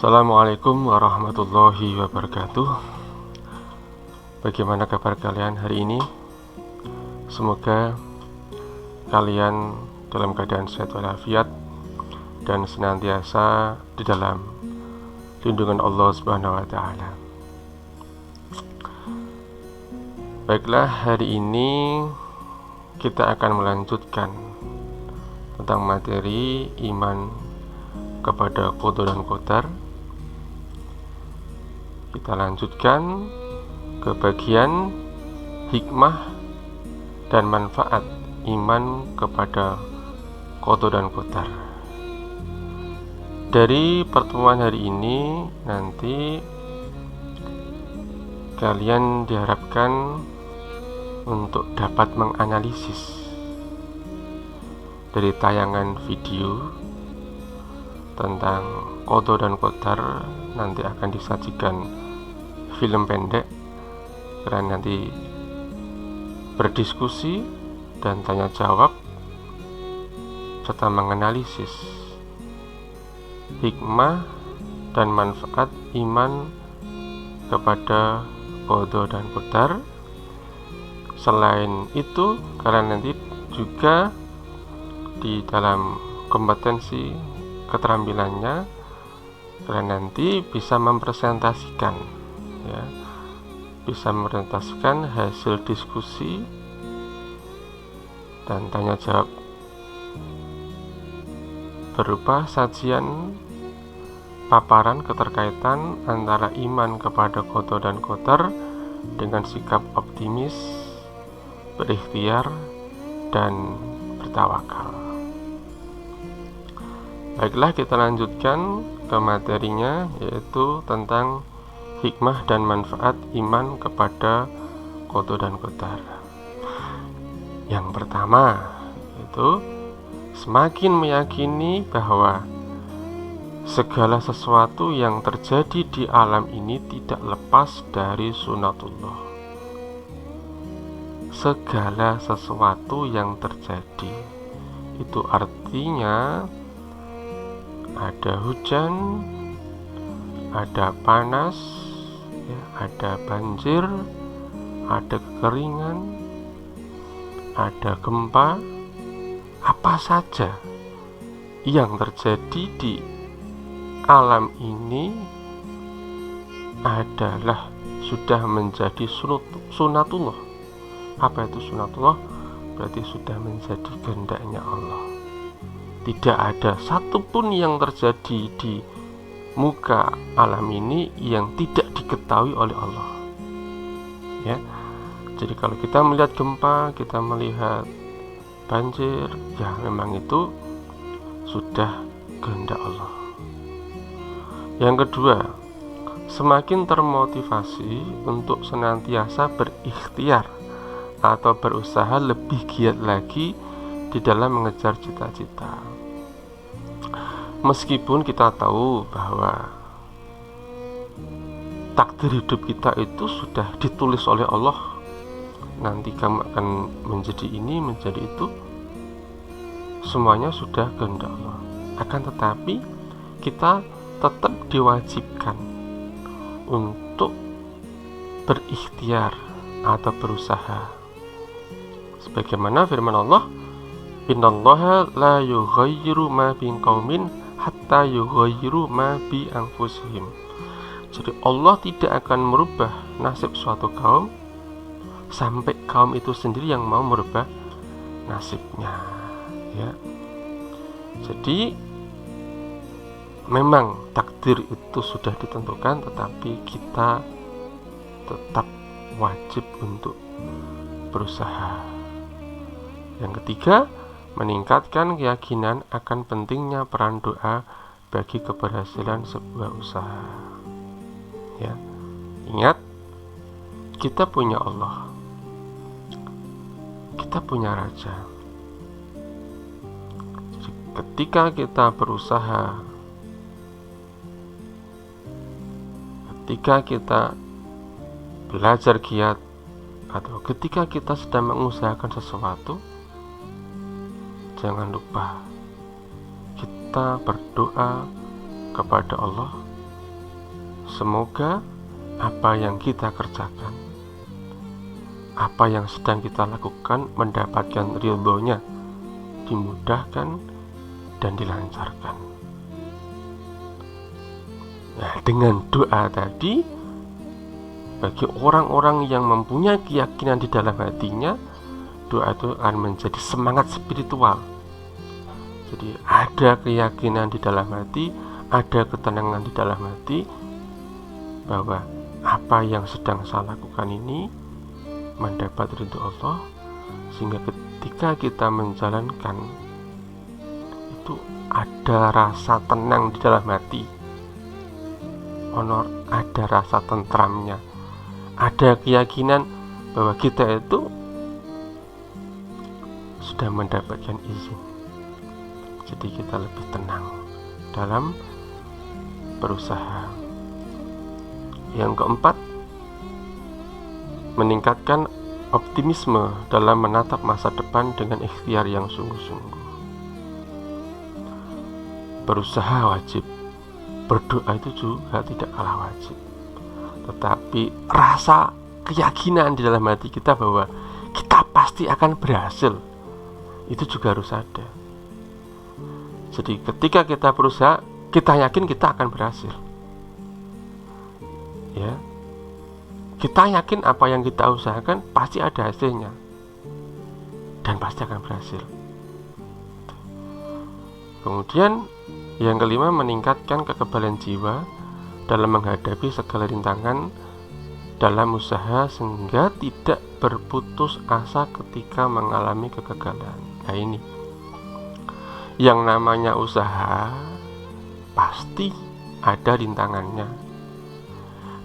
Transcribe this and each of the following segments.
Assalamualaikum warahmatullahi wabarakatuh. Bagaimana kabar kalian hari ini? Semoga kalian dalam keadaan sehat walafiat dan senantiasa di dalam lindungan Allah Subhanahu wa taala. Baiklah, hari ini kita akan melanjutkan tentang materi iman kepada qada dan qadar. Kita lanjutkan ke bagian hikmah dan manfaat iman kepada qada dan qadar. Dari pertemuan hari ini nanti kalian diharapkan untuk dapat menganalisis dari tayangan video tentang qada dan qadar. Nanti akan disajikan film pendek, kalian nanti berdiskusi dan tanya jawab serta menganalisis hikmah dan manfaat iman kepada qada dan qadar. Selain itu, kalian nanti juga di dalam kompetensi keterampilannya, kalian nanti bisa mempresentasikan, ya, bisa mempresentasikan hasil diskusi dan tanya jawab berupa sajian paparan keterkaitan antara iman kepada qada dan qadar dengan sikap optimis, berikhtiar, dan bertawakal. Baiklah, kita lanjutkan ke materinya, yaitu tentang hikmah dan manfaat iman kepada qada dan qadar. Yang pertama, yaitu semakin meyakini bahwa segala sesuatu yang terjadi di alam ini tidak lepas dari sunatullah. Segala sesuatu yang terjadi itu artinya ada hujan, ada panas, ya, ada banjir, ada kekeringan, ada gempa, apa saja yang terjadi di alam ini adalah sudah menjadi sunatullah. Apa itu sunatullah? Berarti sudah menjadi kehendaknya Allah. Tidak ada satupun yang terjadi di muka alam ini yang tidak diketahui oleh Allah, ya. Jadi kalau kita melihat gempa, kita melihat banjir, ya memang itu sudah kehendak Allah. Yang kedua, semakin termotivasi untuk senantiasa berikhtiar atau berusaha lebih giat lagi di dalam mengejar cita-cita. Meskipun kita tahu bahwa takdir hidup kita itu sudah ditulis oleh Allah, nanti kamu akan menjadi ini, menjadi itu, semuanya sudah kehendak Allah. Akan tetapi kita tetap diwajibkan untuk berikhtiar atau berusaha. Sebagaimana firman Allah, innallaha la yughayyiru ma biqaumin hatta yughayyiru ma bi anfusihim. Jadi Allah tidak akan merubah nasib suatu kaum sampai kaum itu sendiri yang mau merubah nasibnya, ya. Jadi memang takdir itu sudah ditentukan, tetapi kita tetap wajib untuk berusaha. Yang ketiga, meningkatkan keyakinan akan pentingnya peran doa bagi keberhasilan sebuah usaha, ya. Ingat, kita punya Allah, kita punya Raja. Jadi ketika kita berusaha, ketika kita belajar giat, atau ketika kita sedang mengusahakan sesuatu, jangan lupa kita berdoa kepada Allah semoga apa yang kita kerjakan, apa yang sedang kita lakukan mendapatkan ridhonya, dimudahkan dan dilancarkan. Nah, dengan doa tadi, bagi orang-orang yang mempunyai keyakinan di dalam hatinya, doa itu akan menjadi semangat spiritual. Jadi ada keyakinan di dalam hati, ada ketenangan di dalam hati bahwa apa yang sedang saya lakukan ini mendapat ridho Allah, sehingga ketika kita menjalankan itu ada rasa tenang di dalam hati, ada rasa tentramnya, ada keyakinan bahwa kita itu sudah mendapatkan izin. Jadi kita lebih tenang dalam berusaha. Yang keempat, meningkatkan optimisme dalam menatap masa depan dengan ikhtiar yang sungguh-sungguh. Berusaha wajib, berdoa itu juga tidak kalah wajib. Tetapi rasa keyakinan di dalam hati kita bahwa kita pasti akan berhasil, itu juga harus ada. Jadi ketika kita berusaha, kita yakin kita akan berhasil. Ya, kita yakin apa yang kita usahakan pasti ada hasilnya dan pasti akan berhasil. Kemudian yang kelima, meningkatkan kekebalan jiwa dalam menghadapi segala rintangan dalam usaha sehingga tidak berputus asa ketika mengalami kegagalan. Nah, ini yang namanya usaha pasti ada rintangannya,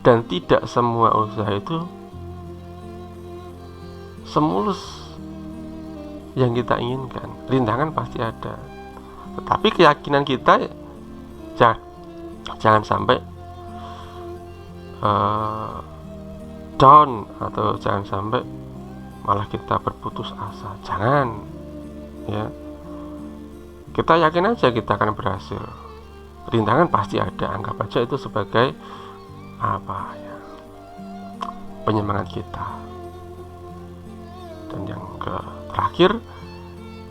dan tidak semua usaha itu semulus yang kita inginkan. Rintangan pasti ada, tetapi keyakinan kita jangan sampai down, atau jangan sampai malah kita berputus asa. Jangan, ya. Kita yakin aja kita akan berhasil. Rintangan pasti ada, anggap aja itu sebagai penyemangat kita. Dan yang terakhir,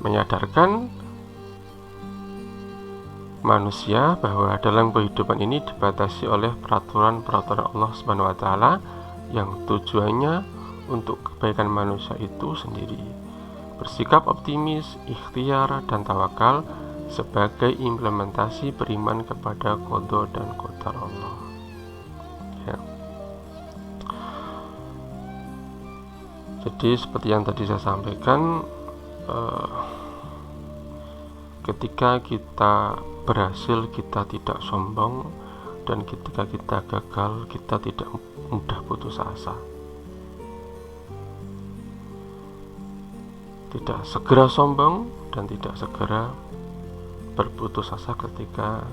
menyadarkan manusia bahwa dalam kehidupan ini dibatasi oleh peraturan-peraturan Allah Subhanahu wa taala yang tujuannya untuk kebaikan manusia itu sendiri. Bersikap optimis, ikhtiar, dan tawakal sebagai implementasi beriman kepada qada dan qadar Allah. Ya. Jadi seperti yang tadi saya sampaikan, ketika kita berhasil, kita tidak sombong, dan ketika kita gagal, kita tidak mudah putus asa. Tidak segera sombong dan tidak segera berputus asa ketika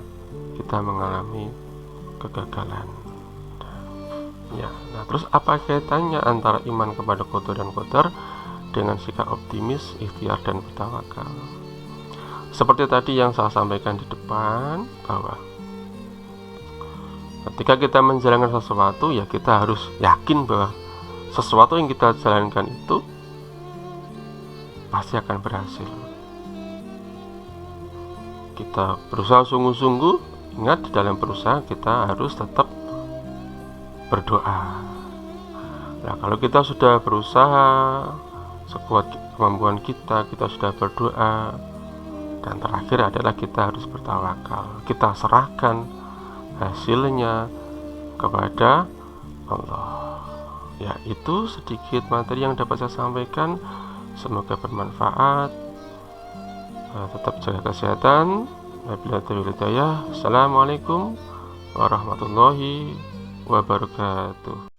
kita mengalami kegagalan. Nah, terus apa kaitannya antara iman kepada qada dan qadar dengan sikap optimis, ikhtiar, dan bertawakal? Seperti tadi yang saya sampaikan di depan, bahwa ketika kita menjalankan sesuatu, ya kita harus yakin bahwa sesuatu yang kita jalankan itu pasti akan berhasil. Kita berusaha sungguh-sungguh. Ingat, di dalam berusaha kita harus tetap berdoa. Nah, kalau kita sudah berusaha sekuat kemampuan kita sudah berdoa, dan terakhir adalah kita harus bertawakal. Kita serahkan hasilnya kepada Allah. Ya, itu sedikit materi yang dapat saya sampaikan. Semoga bermanfaat. Tetap jaga kesehatan. Wabillahi taufiq wal hidayah. Assalamualaikum warahmatullahi wabarakatuh.